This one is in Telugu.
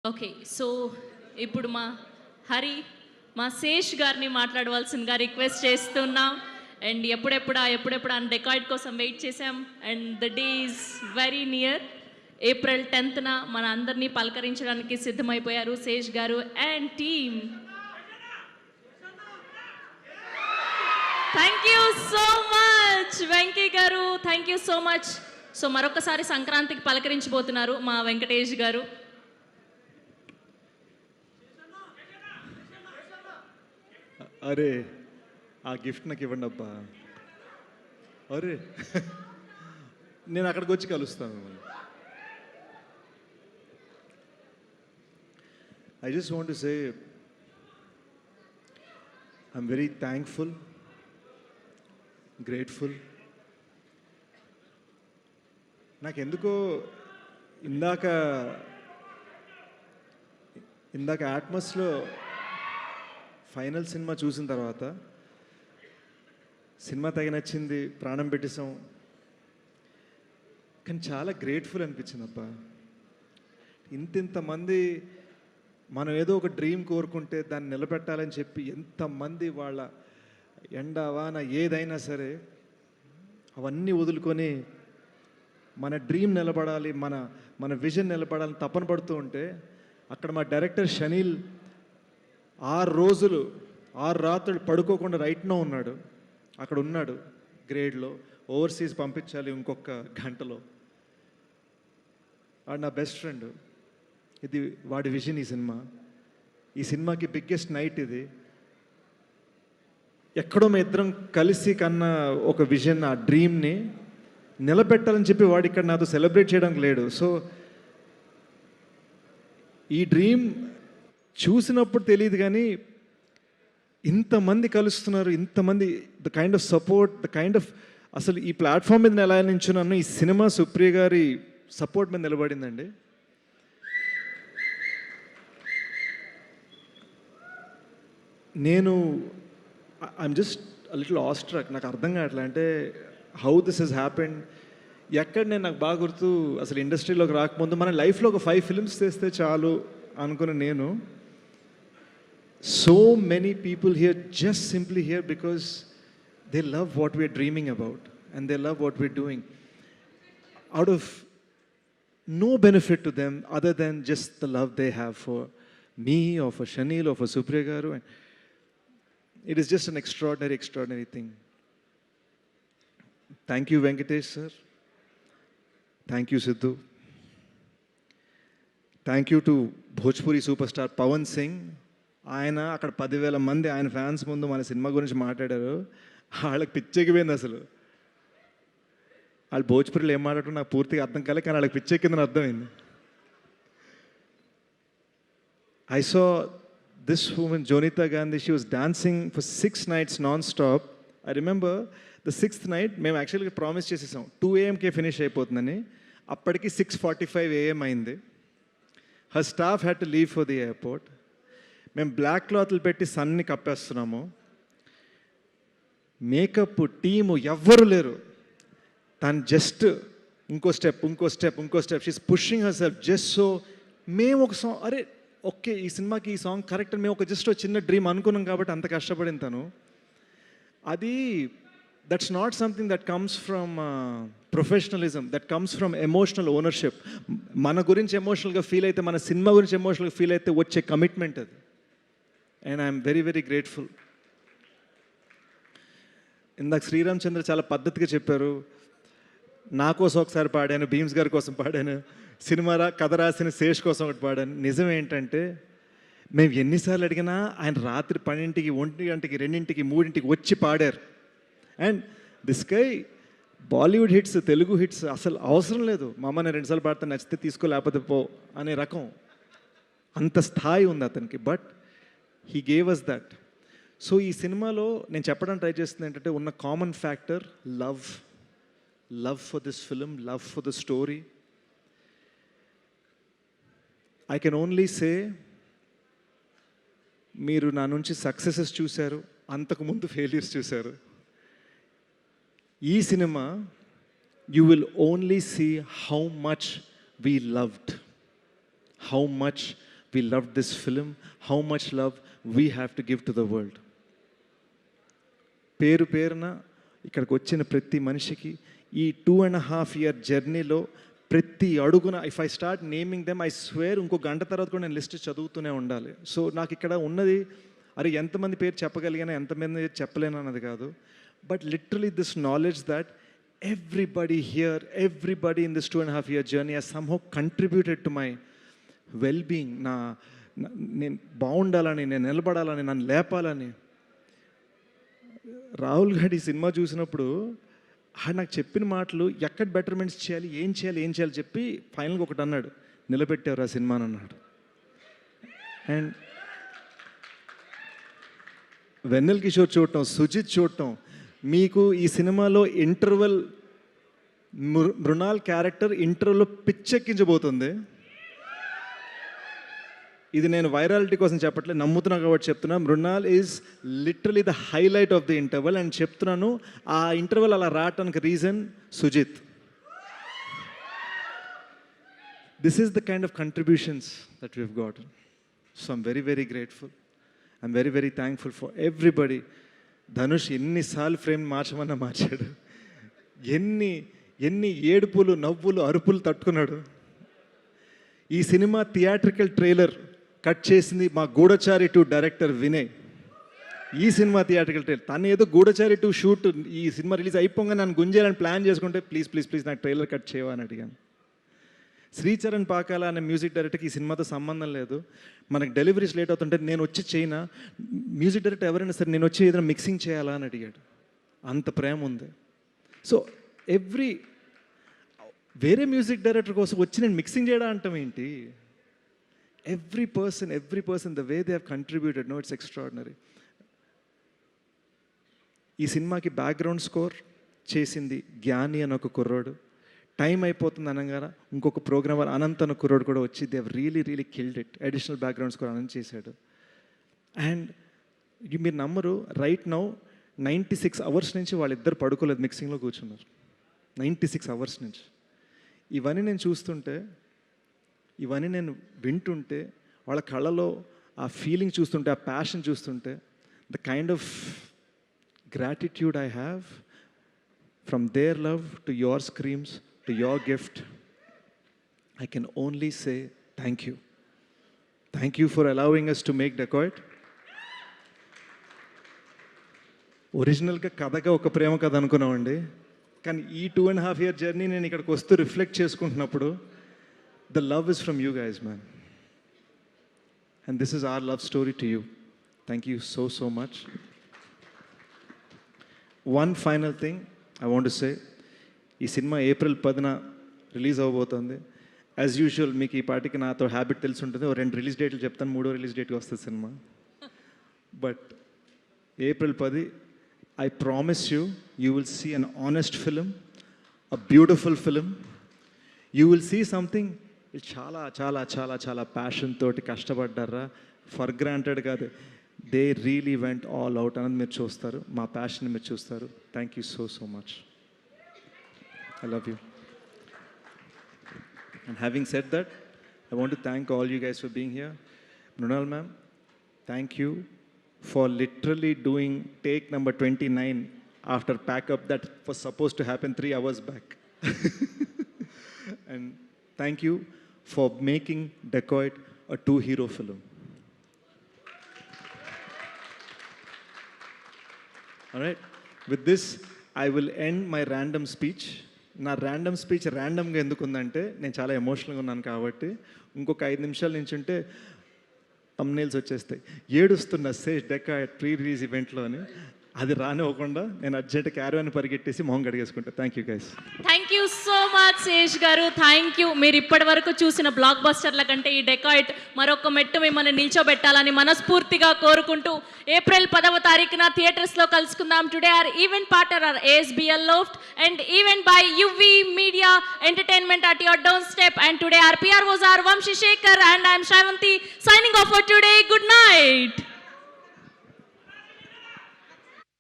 ఓకే. సో, ఇప్పుడు మా హరి, మా శేష్ గారిని మాట్లాడవలసిందిగా రిక్వెస్ట్ చేస్తున్నాం. అండ్ ఎప్పుడెప్పుడా అని రికార్డ్ కోసం వెయిట్ చేసాం. And the day is very near. April 10న మన అందరినీ పలకరించడానికి సిద్ధమైపోయారు శేష్ గారు and team. Thank you so much Venky గారు, thank you so much. So మరొకసారి సంక్రాంతికి పలకరించబోతున్నారు మా వెంకటేష్ గారు. అరే ఆ గిఫ్ట్ నాకు ఇవ్వండి అబ్బా. అరే నేను అక్కడికి వచ్చి కలుస్తాను మిమ్మల్ని. I just want to say I'm very thankful, grateful. నాకెందుకో ఇందాక ఆట్మస్లో ఫైనల్ సినిమా చూసిన తర్వాత సినిమా తెగ నచ్చింది, ప్రాణం పెట్టేసాం. కానీ చాలా గ్రేట్ఫుల్ అనిపించింది అబ్బా. ఇంతమంది మనం ఏదో ఒక డ్రీమ్ కోరుకుంటే దాన్ని నిలబెట్టాలని చెప్పి ఎంతమంది వాళ్ళ ఎండ వాన ఏదైనా సరే అవన్నీ వదులుకొని మన డ్రీమ్ నిలబడాలి, మన విజన్ నిలబడాలని తపన పడుతూ ఉంటే అక్కడ మా డైరెక్టర్ షనీల్ 6 రాత్రులు పడుకోకుండా రైట్నో ఉన్నాడు. అక్కడ ఉన్నాడు గ్రేడ్లో. ఓవర్సీస్ పంపించాలి ఇంకొక గంటలో. వాడు నా బెస్ట్ ఫ్రెండ్. ఇది వాడి విజన్. ఈ సినిమాకి బిగ్గెస్ట్ నైట్ ఇది. ఎక్కడో మేము ఇద్దరం కలిసి కన్న ఒక విజన్, ఆ డ్రీమ్ని నిలబెట్టాలని చెప్పి వాడు ఇక్కడ నాతో సెలబ్రేట్ చేయడానికి లేడు. సో ఈ డ్రీమ్ చూసినప్పుడు తెలియదు కానీ ఇంతమంది కలుస్తున్నారు, ఇంతమంది the kind of support, the kind of అసలు ఈ ప్లాట్ఫామ్ మీద ఎలా నించున్నాను, ఈ సినిమా సుప్రియ గారి సపోర్ట్ మీద నిలబడిందండి. నేను ఐఎమ్ జస్ట్ లిటిల్ ఆస్ట్రక్. నాకు అర్థం కావట్లే అంటే హౌ దిస్ హెస్ హ్యాపెండ్. ఎక్కడ నాకు బాగా గుర్తు, అసలు ఇండస్ట్రీలోకి రాకముందు మన లైఫ్లో ఒక 5 ఫిల్మ్స్ చేస్తే చాలు అనుకున్న నేను, so many people here just simply here because they love what we're dreaming about and they love what we're doing out of no benefit to them other than just the love they have for me or for Shanil or for Supriya garu, and it is just an extraordinary thing. Thank you Venkatesh sir, thank you Sidhu, thank you to Bhojpuri superstar Pawan Singh. ఆయన అక్కడ 10,000 మంది ఆయన ఫ్యాన్స్ ముందు మన సినిమా గురించి మాట్లాడారు. వాళ్ళకి పిచ్చెక్కిపోయింది. అసలు వాళ్ళు భోజ్పురిలో ఏం మాట్లాడటం నాకు పూర్తిగా అర్థం కాలే, కానీ వాళ్ళకి పిచ్చెక్కిందని అర్థమైంది. I saw this woman Jonita Gandhi, she was dancing for 6 nights non stop. I remember the 6th night మేము యాక్చువల్గా ప్రామిస్ చేసేసాం 2 AM ఫినిష్ అయిపోతుందని. అప్పటికి 6:45 AM అయింది. Her staff had to leave for the airport. మేము బ్లాక్ క్లాత్లు పెట్టి సన్ని కప్పేస్తున్నాము. మేకప్ టీము ఎవ్వరు లేరు. తను జస్ట్ ఇంకో step she's pushing her self just so. మేము ఒక సాంగ్, అరే ఓకే ఈ సినిమాకి ఈ సాంగ్ కరెక్ట్ అని మేము ఒక జస్ట్ చిన్న డ్రీమ్ అనుకున్నాం కాబట్టి అంత కష్టపడింది తను. అది that's not something that comes from professionalism, that comes from emotional ownership. మన గురించి ఎమోషనల్గా ఫీల్ అయితే, మన సినిమా గురించి ఎమోషనల్గా ఫీల్ అయితే వచ్చే కమిట్మెంట్ అది. And I'm very grateful. ఇందాక శ్రీరామ్ చంద్ర చాలా పద్ధతిగా చెప్పారు. నా కోసం ఒకసారి పాడాను, భీమ్స్ గారి కోసం పాడాను, కథ రాసిన శేష్ కోసం ఒకటి పాడాను. నిజం ఏంటంటే మేము ఎన్నిసార్లు అడిగినా ఆయన రాత్రి 12కి, 1 గంటకి, 2కి, 3కి వచ్చి పాడారు. And this guy Bollywood hits, Telugu hits అసలు అవసరం లేదు. మా అమ్మ నేను 2 సార్లు పాడితే నచ్చితే తీసుకో లేకపోతే పో అనే రకం, అంత స్థాయి ఉంది అతనికి. But he gave us that. So ఈ సినిమాలో నేను చెప్పడానికి ట్రై చేస్తుంది ఏంటంటే ఉన్న common factor love for this film, love for the story. I can only say మీరు నా నుంచి సక్సెసెస్ చూశారు, అంతకుముందు ఫెయిల్యూర్స్ చూశారు. ఈ సినిమా you will only see how much we loved, how much we loved this film, how much love we have to give to the world. పేరు పేరున ఇక్కడికి వచ్చిన ప్రతి మనిషికి ఈ 2.5 year జర్నీలో ప్రతి అడుగున if I start naming them I swear ఇంకో గంట తర్వాత కూడా నేను లిస్ట్ చదువుతూనే ఉండాలి. సో నాకు ఇక్కడ ఉన్నది అరే ఎంతమంది పేరు చెప్పగలిగినా ఎంతమంది చెప్పలేను అన్నది కాదు, but literally this knowledge that everybody here, everybody in this 2.5 year journey has somehow contributed to my well-being. నేను బాగుండాలని, నేను నిలబడాలని, నన్ను లేపాలని. రాహుల్ గారి సినిమా చూసినప్పుడు నాకు చెప్పిన మాటలు ఎక్కడ బెటర్మెంట్స్ చేయాలి, ఏం చేయాలి చెప్పి ఫైనల్గా ఒకటి అన్నాడు, నిలబెట్టారు ఆ సినిమాని అన్నాడు. అండ్ వెన్నెల్ కిషోర్ చూడటం, సుజిత్ చూడటం, మీకు ఈ సినిమాలో ఇంటర్వెల్ మృణాల్ క్యారెక్టర్ ఇంటర్వెల్లో పిచ్చెక్కించబోతుంది. ఇది నేను వైరాలిటీ కోసం చెప్పట్లేదు, నమ్ముతున్నా కాబట్టి చెప్తున్నా. Mrunal is literally the highlight of the interval. And చెప్తున్నాను, ఆ ఇంటర్వెల్ అలా రావటానికి reason Sujeeth. This is the kind of contributions that we've got. So I'm very very grateful. I'm very very thankful for everybody. Dhanush ఎన్నిసార్లు ఫ్రేమ్ మార్చమన్నా మార్చాడు, ఎన్ని ఏడుపులు, నవ్వులు, అరుపులు తట్టుకున్నాడు. ఈ సినిమా థియేట్రికల్ ట్రైలర్ కట్ చేసింది మా గూఢచారి 2 డైరెక్టర్ వినయ్. ఈ సినిమా థియేట్రికల్ ట్రైలర్ తను ఏదో గూఢచారి 2 షూట్ ఈ సినిమా రిలీజ్ అయిపోగా నన్ను గుంజేయాలని ప్లాన్ చేసుకుంటే ప్లీజ్ నాకు ట్రైలర్ కట్ చేయవా అని అడిగాను. శ్రీచరణ్ పాకాల అనే మ్యూజిక్ డైరెక్టర్కి ఈ సినిమాతో సంబంధం లేదు, మనకు డెలివరీస్ లేట్ అవుతుంటే నేను వచ్చి చేయనా, మ్యూజిక్ డైరెక్టర్ ఎవరైనా సరే నేను వచ్చి ఏదైనా మిక్సింగ్ చేయాలా అని అడిగాడు. అంత ప్రేమ ఉంది. సో వేరే మ్యూజిక్ డైరెక్టర్ కోసం వచ్చి నేను మిక్సింగ్ చేయడం అంటాం ఏంటి? Every person the way they have contributed, no it's extraordinary. ఈ సినిమాకి బ్యాక్గ్రౌండ్ స్కోర్ చేసింది జ్ఞాని అని ఒక కుర్రోడు. టైం అయిపోతుంది అనగానే ఇంకొక ప్రోగ్రామర్ అనంత్ అన్న కుర్రోడు కూడా వచ్చి they really killed it. Additional background score Anant చేశాడు. అండ్ మీరు నమ్మరు, రైట్ నౌ 96 hours నుంచి వాళ్ళిద్దరు పడుకోలేదు, మిక్సింగ్లో కూర్చున్నారు. 96 hours నుంచి. ఇవన్నీ నేను చూస్తుంటే, ఇవన్నీ నేను వింటుంటే, వాళ్ళ కళ్ళలో ఆ ఫీలింగ్ చూస్తుంటే, ఆ ప్యాషన్ చూస్తుంటే, the kind of gratitude I have from there love to your స్క్రీమ్స్ to your gift, I can only say thank you. Thank you for allowing us to make Dacoit. ఒరిజినల్గా కథగా ఒక ప్రేమ కథ అనుకున్నామండి, కానీ ఈ 2.5 year జర్నీ నేను ఇక్కడికి వస్తూ రిఫ్లెక్ట్ చేసుకుంటున్నప్పుడు the love is from you guys man, and this is our love story to you. Thank you so much. One final thing I want to say, ఈ సినిమా April 10న రిలీజ్ అవ్వబోతుంది. యాజ్ యూజువల్ మీకు ఈ పార్టీకి నాతో హ్యాబిట్ తెలిసి ఉంటుంది, 2 రిలీజ్ డేట్లు చెప్తాను, 3వ రిలీజ్ డేట్కి వస్తుంది cinema. But April 10, I promise you, you will see an honest film, a beautiful film. You will see something చాలా చాలా చాలా చాలా ప్యాషన్ తోటి కష్టపడ్డారా, ఫర్ గ్రాంటెడ్ కాదు, they really went all out అన్నది మీరు చూస్తారు, మా ప్యాషన్ మీరు చూస్తారు. Thank you so much. I love you. And having said that, I want to thank all you guys for being here. Mrunal ma'am, thank you for literally doing take number 29 after pack up that was supposed to happen 3 hours back. And thank you for making Dacoit a 2-hero film. All right, with this I will end my random speech. నా ర్యాండమ్ స్పీచ్ ర్యాండమ్గా ఎందుకు ఉందంటే, నేను చాలా ఎమోషనల్గా ఉన్నాను కాబట్టి. ఇంకొక 5 నిమిషాల నుంచి ఉంటే థంబ్నెయిల్స్ వచ్చేస్తాయి, ఏడుస్తున్న సేష్ డెకాయిట్ ప్రీ రిలీజ్ ఈవెంట్లో అని. అది రానివ్వకుండా నేను అర్జెంట్ క్యారవాన్ పరిగెట్టేసి మొహం కడిగేసుకుంటా. Thank you guys. Thank you so much Sesh గారు, థ్యాంక్ యూ. మీరు ఇప్పటి వరకు చూసిన బ్లాక్ బస్టర్ల కంటే ఈ డెకాయిట్ మరొక మెట్టు మిమ్మల్ని నిల్చోబెట్టాలని మనస్ఫూర్తిగా కోరుకుంటూ April 10న థియేటర్స్లో కలుసుకుందాం. Today our event partner our ASBL Loft and event by UV Media Entertainment at your doorstep. And today our PROs are Vamshi Shekhar and I am Shravanti signing off for today. Good night.